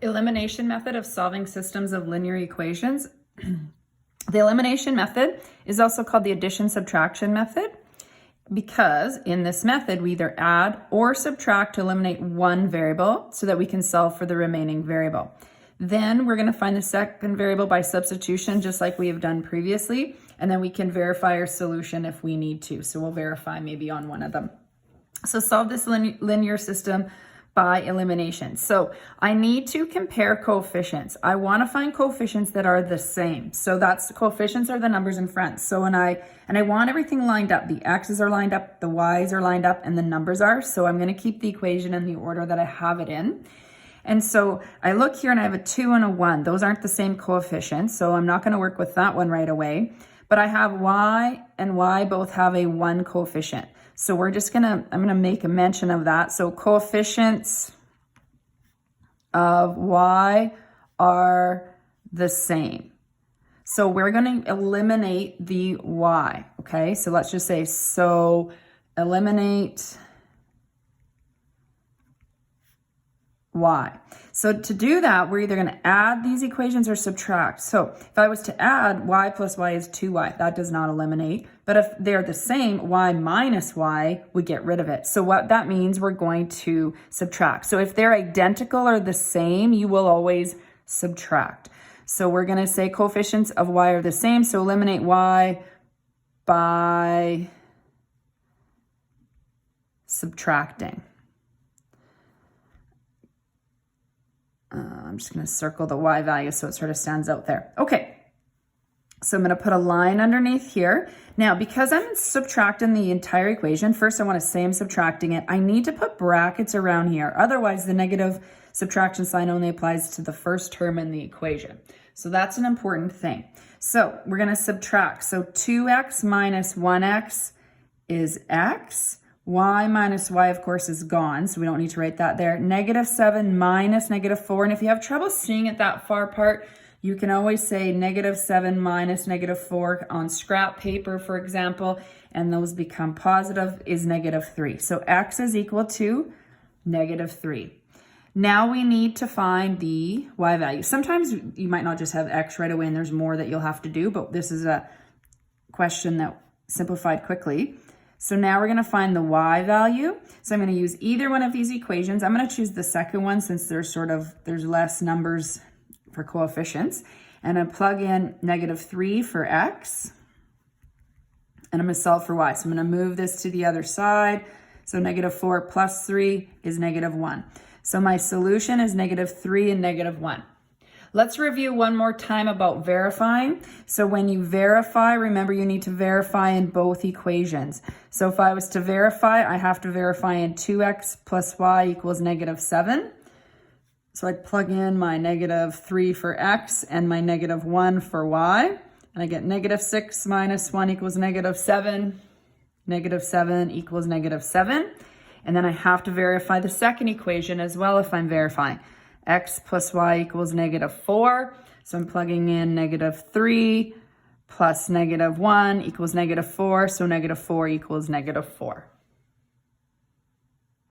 Elimination method of solving systems of linear equations. The elimination method is also called the addition-subtraction method because in this method we either add or subtract to eliminate one variable so that we can solve for the remaining variable. Then we're going to find the second variable by substitution just like we have done previously, and then we can verify our solution if we need to. So we'll verify maybe on one of them. So solve this linear system by elimination. So I need to compare coefficients. I want to find coefficients that are the same. So that's coefficients are the numbers in front. So I want everything lined up. The x's are lined up, the y's are lined up, and the numbers are. So I'm going to keep the equation in the order that I have it in. And so I look here and I have a 2 and a 1. Those aren't the same coefficients, so I'm not going to work with that one right away. But I have y and y both have a 1 coefficient. So I'm gonna make a mention of that. So coefficients of y are the same. So we're gonna eliminate the y, okay? So let's just say, so eliminate y. So to do that, we're either going to add these equations or subtract. So if I was to add y plus y is 2y, that does not eliminate. But if they're the same, y minus y would get rid of it. So what that means, we're going to subtract. So if they're identical or the same, you will always subtract. So we're going to say coefficients of y are the same. So eliminate y by subtracting. I'm just going to circle the y value so it sort of stands out there. Okay, so I'm going to put a line underneath here. Now, because I'm subtracting the entire equation, first I want to say I'm subtracting it. I need to put brackets around here. Otherwise, the negative subtraction sign only applies to the first term in the equation. So that's an important thing. So we're going to subtract. So 2x minus 1x is x. Y minus y, of course, is gone, so we don't need to write that there. -7 minus -4, and if you have trouble seeing it that far apart, you can always say -7 minus -4 on scrap paper, for example, and those become positive, is -3. So x is equal to -3. Now we need to find the y value. Sometimes you might not just have x right away and there's more that you'll have to do, but this is a question that simplified quickly. So now we're going to find the y value. So I'm going to use either one of these equations. I'm going to choose the second one since there's less numbers for coefficients. And I plug in -3 for x. And I'm going to solve for y. So I'm going to move this to the other side. So -4 plus 3 is -1. So my solution is -3 and -1. Let's review one more time about verifying. So when you verify, remember you need to verify in both equations. So if I was to verify, I have to verify in 2x plus y equals -7. So I'd plug in my -3 for x and my -1 for y. And I get -6 minus 1 equals -7. -7 equals -7. And then I have to verify the second equation as well if I'm verifying. X plus y equals -4. So I'm plugging in -3 plus -1 equals -4. So -4 equals -4.